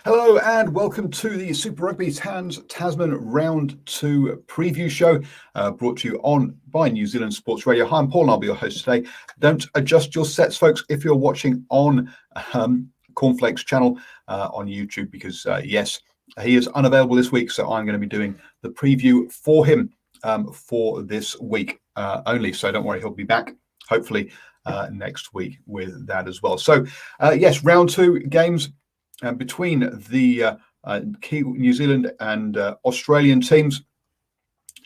Hello and welcome to the Super Rugby Tasman Round 2 preview show, brought to you by New Zealand Sports Radio. Hi, I'm Paul and I'll be your host today. Don't adjust your sets, folks, if you're watching on Cormflake's channel on YouTube, because yes, he is unavailable this week, so I'm going to be doing the preview for him for this week only. So don't worry, he'll be back hopefully next week with that as well. So yes, round 2 games between the key New Zealand and Australian teams,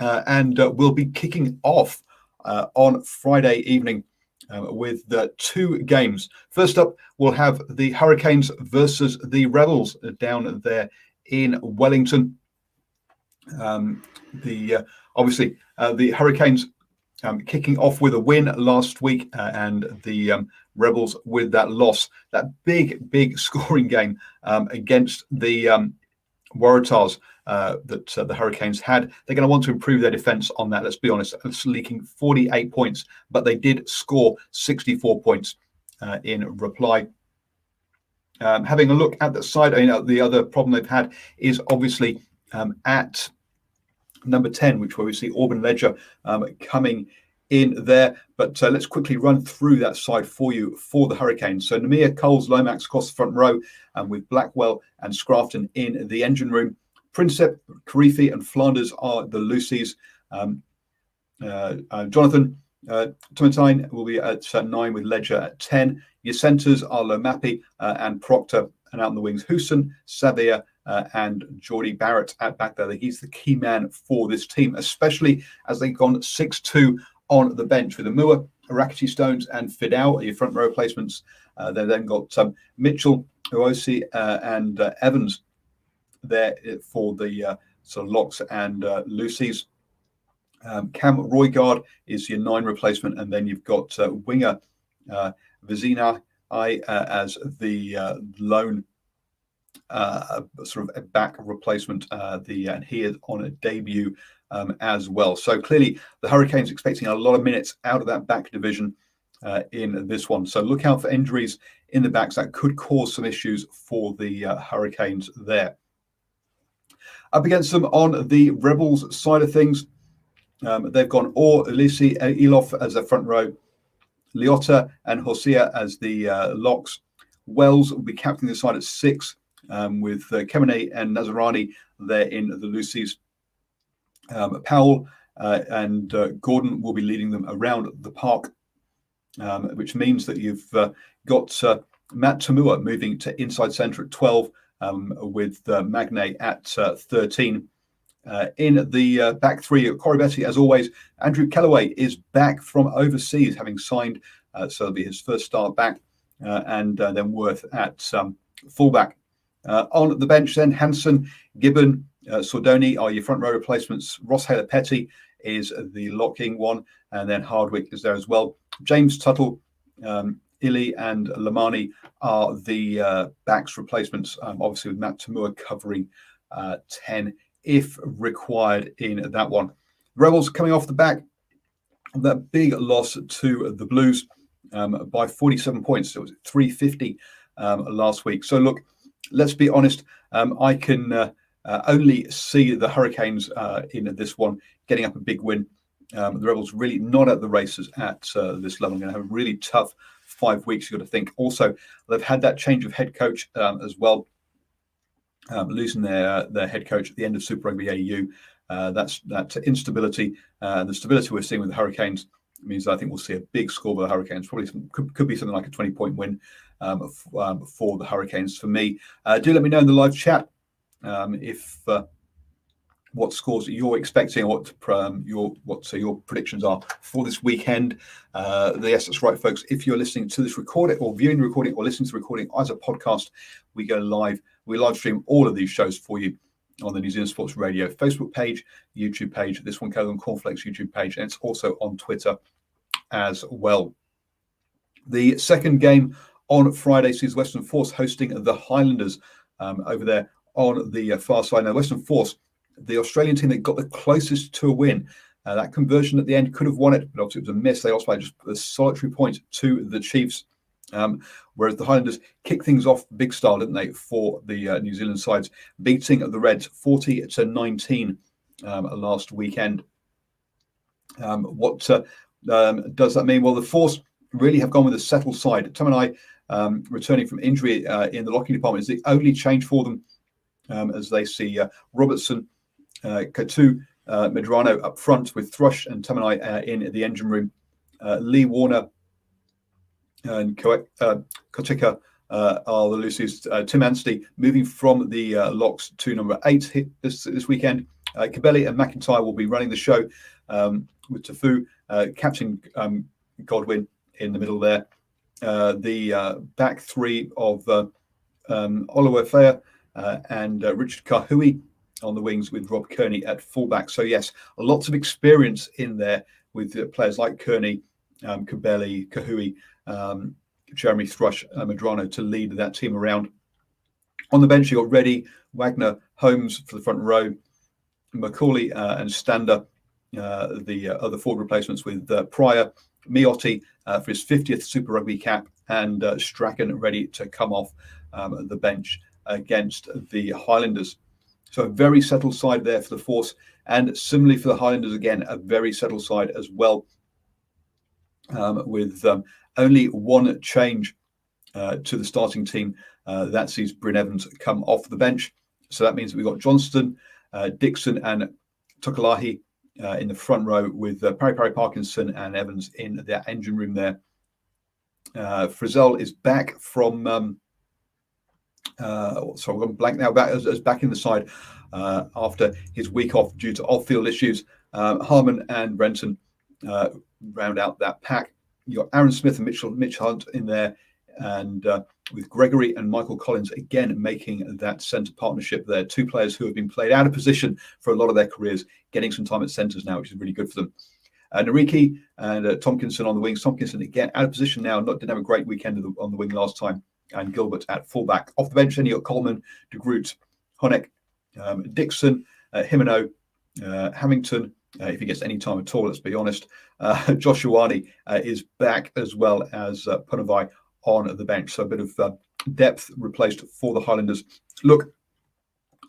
and we'll be kicking off on Friday evening with the 2 games. First up, we'll have the Hurricanes versus the Rebels down there in Wellington. Obviously, the Hurricanes kicking off with a win last week, and the Rebels with that loss, that big scoring game against the Waratahs that the Hurricanes had. They're going to want to improve their defence on that, let's be honest. It's leaking 48 points, but they did score 64 points in reply. Having a look at the side, the other problem they've had is obviously at number 10, which where we see Auburn Ledger coming in there. But let's quickly run through that side for you for the Hurricanes. So Namir, Coles, Lomax across the front row, with Blackwell and Scrafton in the engine room. Princep, Karifi and Flanders are the loosies. Jonathan Tomatine will be at 9 with Ledger at 10. Your centres are Lomapi and Proctor, and out on the wings, Houston, Savia, and Geordie Barrett at back there. He's the key man for this team, especially as they've gone 6-2 on the bench with Amua, Arakiti Stones, and Fidel, your front row placements. They then got Mitchell, Uosi, and Evans there for the sort of locks and loosies. Cam Roygaard is your 9 replacement, and then you've got winger Vizina as the lone sort of a back replacement, and he is on a debut as well. So clearly the Hurricanes expecting a lot of minutes out of that back division in this one. So look out for injuries in the backs that could cause some issues for the Hurricanes there. Up against them on the Rebels side of things, they've gone Elisi Elof as their front row, Liotta and Hosea as the locks. Wells will be captaining the side at 6, with Kemene and Nazarani there in the loosies. Powell and Gordon will be leading them around the park, which means that you've got Matt Tamua moving to inside centre at 12, with Magne at 13. In the back 3, Corey Betty, as always. Andrew Kellaway is back from overseas, having signed, so it'll be his first start back, and then Worth at fullback. On the bench then, Hansen, Gibbon, Sordoni are your front row replacements. Ross Haylor-Petty is the locking one, and then Hardwick is there as well. James Tuttle, Illy and Lamani are the backs replacements, obviously with Matt Tamua covering 10 if required in that one. Rebels coming off the back of that big loss to the Blues by 47 points. So it was 350 last week. So look, let's be honest, I can only see the Hurricanes in this one getting up a big win. The Rebels really not at the races at this level. I'm going to have a really tough 5 weeks, you've got to think. Also, they've had that change of head coach as well, losing their head coach at the end of Super Rugby AU. That's that instability. The stability we're seeing with the Hurricanes means I think we'll see a big score for the Hurricanes. Probably could be something like a 20-point win for the Hurricanes for me. Do let me know in the live chat if what scores you're expecting, or what your predictions are for this weekend. Yes, that's right, folks. If you're listening to this recording, or viewing the recording, or listening to the recording as a podcast, we go live. We live stream all of these shows for you on the New Zealand Sports Radio Facebook page, YouTube page. This one goes on Cornflake's YouTube page, and it's also on Twitter as well. The second game on Friday sees Western Force hosting the Highlanders over there on the far side. Now, Western Force, the Australian team that got the closest to a win. That conversion at the end could have won it, but obviously it was a miss. They lost by just a solitary point to the Chiefs. Whereas the Highlanders kicked things off big style, didn't they, for the New Zealand sides, beating the Reds 40-19 last weekend. What does that mean? Well, the Force really have gone with a settled side. Tamanai, returning from injury in the locking department, is the only change for them, as they see Robertson, Katu, Medrano up front with Thrush and Tamanai in the engine room. Lee Warner and Kotika are the Lucy's. Tim Anstey moving from the locks to number 8 this weekend. Cabelli and McIntyre will be running the show, with Tafu, Captain Godwin in the middle there. The back three of Oluwafea and Richard Kahui on the wings, with Rob Kearney at fullback. So yes, lots of experience in there with players like Kearney, Cabelli, Kahui, Jeremy Thrush, Medrano to lead that team around. On the bench, you got Reddy, Wagner, Holmes for the front row, Macaulay and Stander, the other forward replacements, with Pryor, Miotti for his 50th Super Rugby cap, and Strachan ready to come off the bench against the Highlanders. So a very settled side there for the Force, and similarly for the Highlanders, again, a very settled side as well, with only one change to the starting team. That sees Bryn Evans come off the bench. So that means that we've got Johnston, Dixon and Tokalahi in the front row, with Parry Parkinson and Evans in the engine room there. Frizzell is back from... sorry, I'm blank now. Back in the side after his week off due to off-field issues. Harmon and Brenton round out that pack. You got Aaron Smith and Mitch Hunt in there, and with Gregory and Michael Collins again making that centre partnership there. Two players who have been played out of position for a lot of their careers, getting some time at centres now, which is really good for them. Nariki and Tompkinson on the wings. Tompkinson again out of position now, didn't have a great weekend on the wing last time. And Gilbert at fullback. Off the bench, then you got Coleman, De Groot, Honeck, Dixon, Himeno, Hamilton, if he gets any time at all, let's be honest. Josh Ioane is back, as well as Punavai on the bench. So a bit of depth replaced for the Highlanders. Look,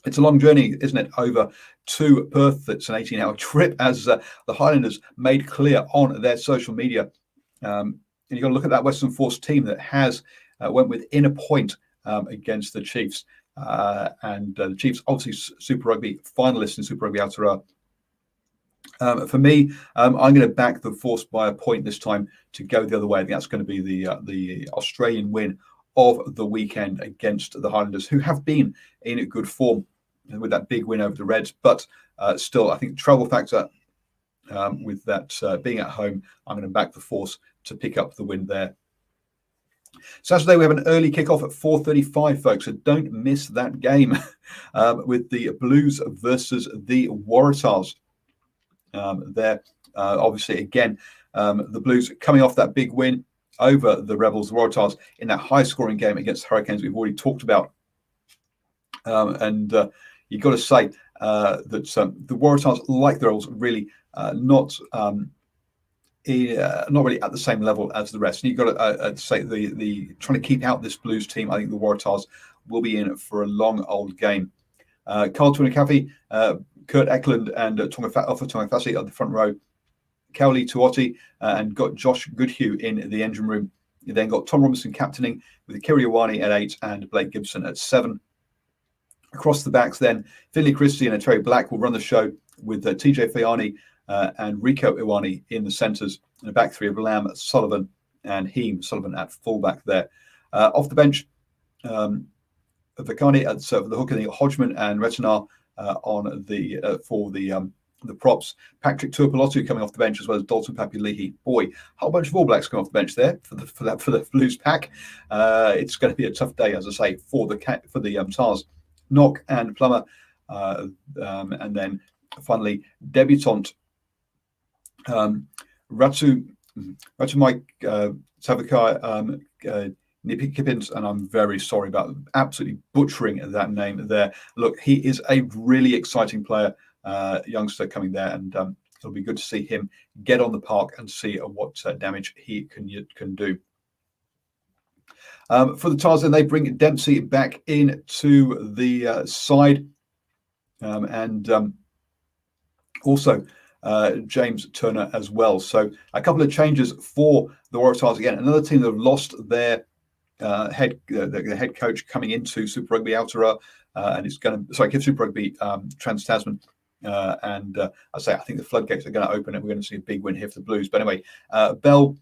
it's a long journey, isn't it, over to Perth? It's an 18-hour trip, as the Highlanders made clear on their social media. And you've got to look at that Western Force team that has went within a point against the Chiefs. And the Chiefs, obviously, Super Rugby finalists in Super Rugby Aotearoa. For me, I'm going to back the Force by a point this time to go the other way. I think that's going to be the Australian win of the weekend against the Highlanders, who have been in a good form with that big win over the Reds. But still, I think travel factor with that being at home, I'm going to back the Force to pick up the win there. Saturday, we have an early kickoff at 4:35, folks, so don't miss that game with the Blues versus the Waratahs. There, obviously, again, the Blues coming off that big win over the Rebels, the Waratahs, in that high-scoring game against the Hurricanes we've already talked about. And you've got to say that the Waratahs, like the Rebels, really not really at the same level as the rest. And you've got to say the trying to keep out this Blues team. I think the Waratahs will be in for a long old game. Carl Tuanakafi, Kurt Eklund and Tongafasi on the front row. Cowley Tuoti and got Josh Goodhue in the engine room. You then got Tom Robinson captaining with Kiri Ioane at 8 and Blake Gibson at 7. Across the backs then, Finley Christie and Terry Black will run the show with TJ Fayani and Rico Iwani in the centres, and a back three of Lamb, Sullivan and Heem. Sullivan at fullback there. Off the bench, Vakani at the hook, and Hodgman and Retinar on the for the props. Patrick Tuipulotu coming off the bench, as well as Dalton Papilehi. Boy, a whole bunch of All Blacks coming off the bench there for the Blues pack. It's going to be a tough day, as I say, for the Tars. Knock and Plummer, and then finally debutant Ratu Mike Tavakai Nipi Kippins, and I'm very sorry about absolutely butchering that name there. Look, he is a really exciting player, youngster coming there, and it'll be good to see him get on the park and see what damage he can do. For the Tars, then they bring Dempsey back into the side, and also James Turner as well. So a couple of changes for the Waratahs again. Another team that have lost their the head coach coming into Super Rugby Aotearoa, and it's going to give Super Rugby Trans Tasman. I think the floodgates are going to open, and we're going to see a big win here for the Blues. But anyway, Bell,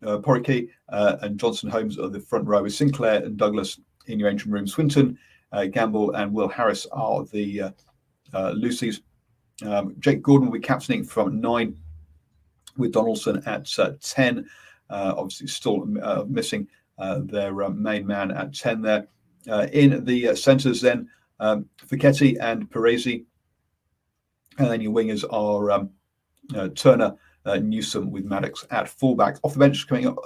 Porricky, and Johnson Holmes are the front row, with Sinclair and Douglas in your engine room. Swinton, Gamble, and Will Harris are the Lucy's. Jake Gordon will be captaining from 9, with Donaldson at 10. Obviously, still missing their main man at 10 there. In the centres, then, Fichetti and Perezi. And then your wingers are Turner, Newsom, with Maddox at fullback. Off the bench coming up,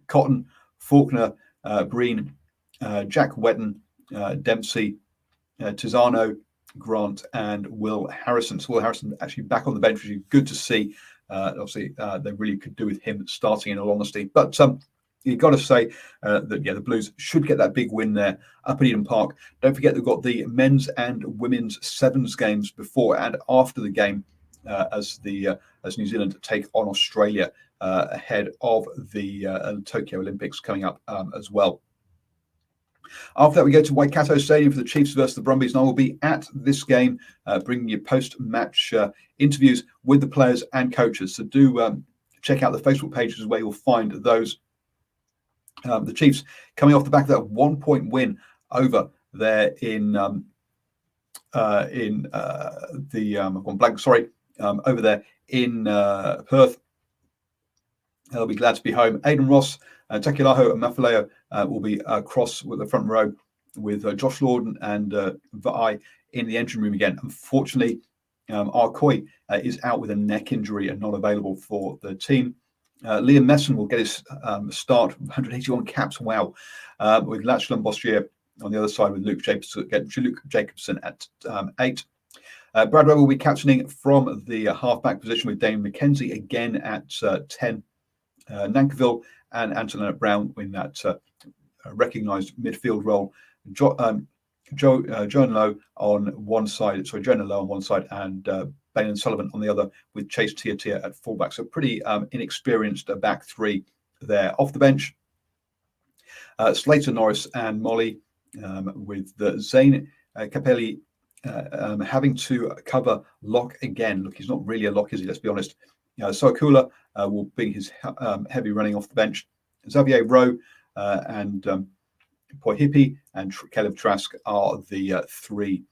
Cotton, Faulkner, Breen, Jack Wetton, Dempsey, Tizano, Grant, and Will Harrison. So Will Harrison actually back on the bench, which is good to see. Obviously, they really could do with him starting, in all honesty. But you've got to say that the Blues should get that big win there up at Eden Park. Don't forget they've got the men's and women's sevens games before and after the game, as New Zealand take on Australia ahead of the Tokyo Olympics coming up as well. After that, we go to Waikato Stadium for the Chiefs versus the Brumbies, and I will be at this game bringing you post-match interviews with the players and coaches. So do check out the Facebook pages where you'll find those. The Chiefs coming off the back of that 1-point win over there over there in Perth. They'll be glad to be home. Aidan Ross, Takilaho and Mafaleo will be across with the front row, with Josh Lorden and Vai in the engine room again. Unfortunately, Arkoi is out with a neck injury and not available for the team. Liam Messon will get his start, 181 caps, wow, with Lachlan Bostier on the other side, with Luke Jacobson at 8. Brad Rowe will be captaining from the halfback position, with Dane McKenzie again at 10. Nankiville and Antonina Brown in that recognised midfield role. Joan Lowe on one side, and Bain Sullivan on the other, with Chase Tiatia at fullback. So pretty inexperienced back three there. Off the bench, Slater, Norris and Molly, with Zane Capelli having to cover lock again. Look, he's not really a lock, is he? Let's be honest. Soakula will be his heavy running off the bench. Xavier Rowe and Poi Hippie and Caleb Trask are the 3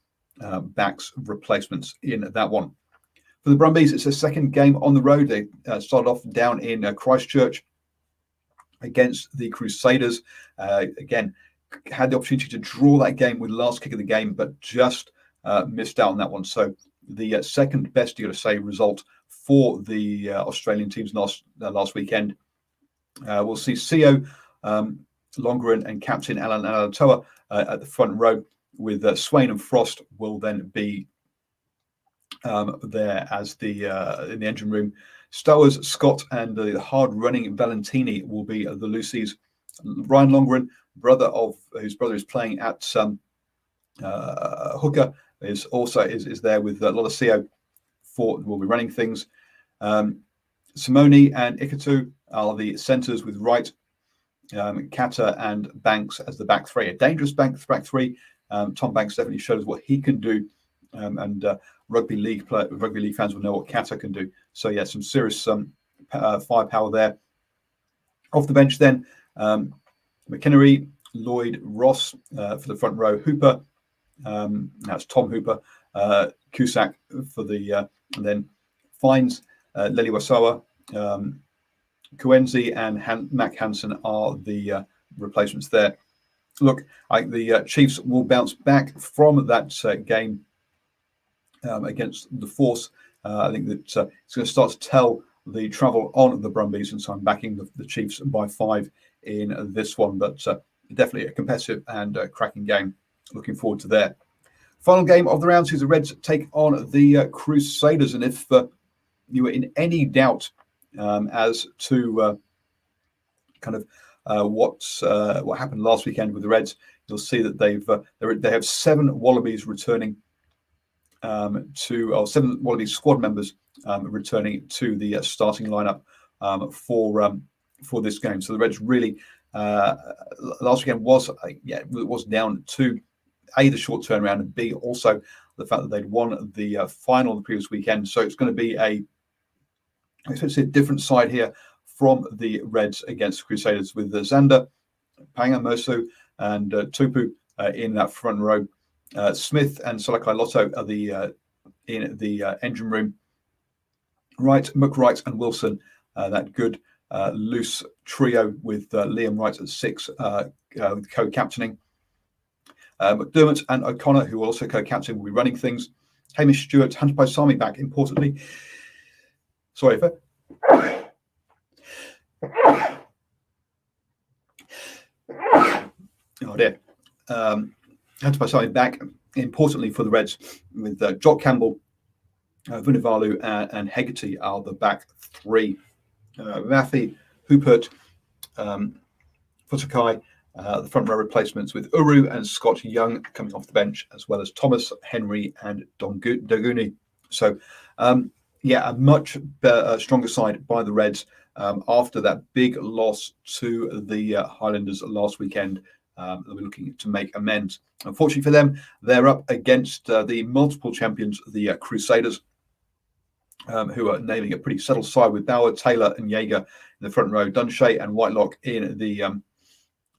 backs replacements in that one. For the Brumbies, it's a second game on the road. They started off down in Christchurch against the Crusaders. Again, had the opportunity to draw that game with the last kick of the game, but just missed out on that one. So the second best, you got to say, result for the Australian teams last weekend. We'll see CEO, Longren and captain Alan Alatoa at the front row, with Swain and Frost will then be there as the in the engine room. Stowers, Scott, and the hard-running Valentini will be the Lucy's. Ryan Longren, whose brother is playing at hooker, is there with Lolosio. Fort will be running things. Simone and Ikatu are the centres, with Wright, Kata and Banks as the back 3. A dangerous back 3. Tom Banks definitely showed us what he can do, and rugby league fans will know what Kata can do. So yeah, some serious firepower there. Off the bench then, McKinnery, Lloyd, Ross for the front row. Hooper, that's Tom Hooper. Cusack for the and then Fines, Lely Wasawa, Kuenzi and Mac Hansen are the replacements there. Look, I think the Chiefs will bounce back from that game against the Force. I think that it's going to start to tell the travel on the Brumbies, and so I'm backing the Chiefs by 5 in this one. But definitely a competitive and cracking game. Looking forward to that. Final game of the round sees the Reds take on the Crusaders, and if you were in any doubt as to kind of what happened last weekend with the Reds, you'll see that they have 7 Wallabies returning 7 Wallabies squad members returning to the starting lineup for this game. So the Reds really last weekend was down to A, the short turnaround, and B, also the fact that they'd won the final the previous weekend. So it's going to be a different side here from the Reds against Crusaders, with Zander, Panga, Mosu, and Tupu in that front row. Smith and Salakai Lotto are in the engine room. Wright, McWright, and Wilson, that good loose trio with Liam Wright at 6 co-captaining. McDermott and O'Connor, who will also co-captain, will be running things. Hamish Stewart, Hunter Paisami back, importantly. Sorry for... Oh dear. Hunter Paisami back, importantly for the Reds, with Jock Campbell, Vunivalu, and Hegarty are the back 3. Maffey, Hupert, Futukai, the front row replacements, with Uru and Scott Young coming off the bench, as well as Thomas, Henry, and Doguni. So, a much better, stronger side by the Reds after that big loss to the Highlanders last weekend. They'll be looking to make amends. Unfortunately for them, they're up against the multiple champions, the Crusaders, who are naming a pretty settled side with Bauer, Taylor, and Jaeger in the front row, Dunshay and Whitelock in the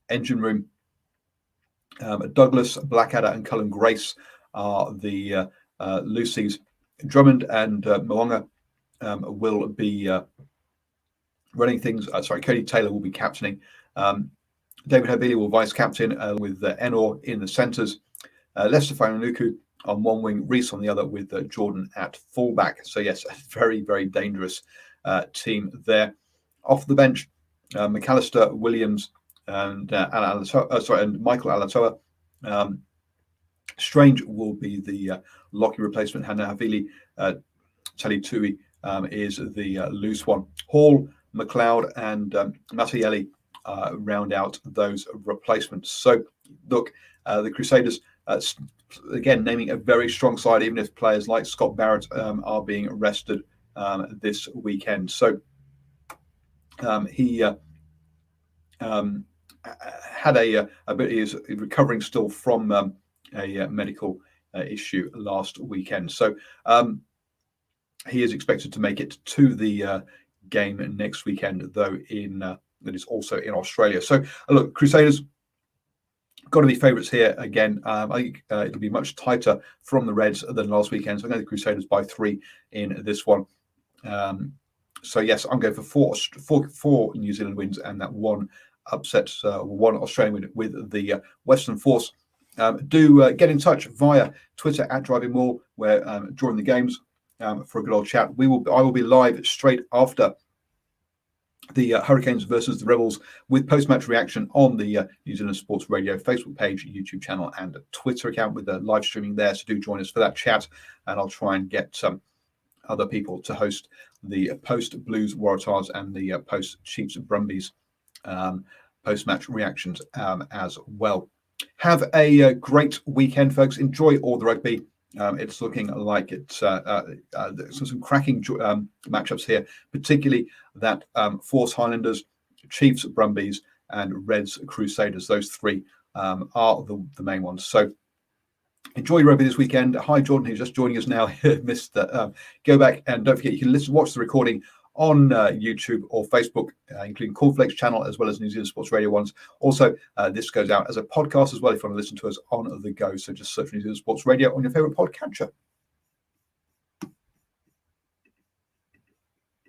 engine room. Douglas, Blackadder, and Cullen Grace are the Lucy's. Drummond and Moanga will be running things. Cody Taylor will be captaining. David Havili will vice captain with Enor in the centres. Lester Fanuku on one wing, Reese on the other, with Jordan at fullback. So yes, a very, very dangerous team there. Off the bench, McAllister, Williams, and Michael Alatoa. Strange will be the Lockie replacement. Hannah Havili, Tali Tui is the loose one. Hall, McLeod, and Mattielli round out those replacements. So look, the Crusaders, again, naming a very strong side, even if players like Scott Barrett are being rested this weekend. So he had he is recovering still from a medical issue last weekend. So he is expected to make it to the game next weekend, though that is also in Australia. So look, Crusaders got to be favourites here again. I think it'll be much tighter from the Reds than last weekend. So I'm going to the Crusaders by 3 in this one. So yes, I'm going for four New Zealand wins and that one upset, one Australian win with the Western Force. Do get in touch via Twitter at Driving More, where during the games for a good old chat. I will be live straight after the Hurricanes versus the Rebels with post-match reaction on the New Zealand Sports Radio Facebook page, YouTube channel, and Twitter account, with the live streaming there. So do join us for that chat, and I'll try and get some other people to host the post-Blues Waratahs and the post-Chiefs Brumbies post-match reactions as well. Have a great weekend, folks. Enjoy all the rugby. It's looking like it's some cracking matchups here, particularly that Force Highlanders, Chiefs Brumbies, and Reds Crusaders. Those 3 are the main ones. So enjoy rugby this weekend. Hi, Jordan, who's just joining us now. Missed that. Go back and don't forget, you can watch the recording on YouTube or Facebook, including Cormflake's channel, as well as New Zealand Sports Radio ones. Also, this goes out as a podcast as well if you want to listen to us on the go. So just search New Zealand Sports Radio on your favourite podcatcher.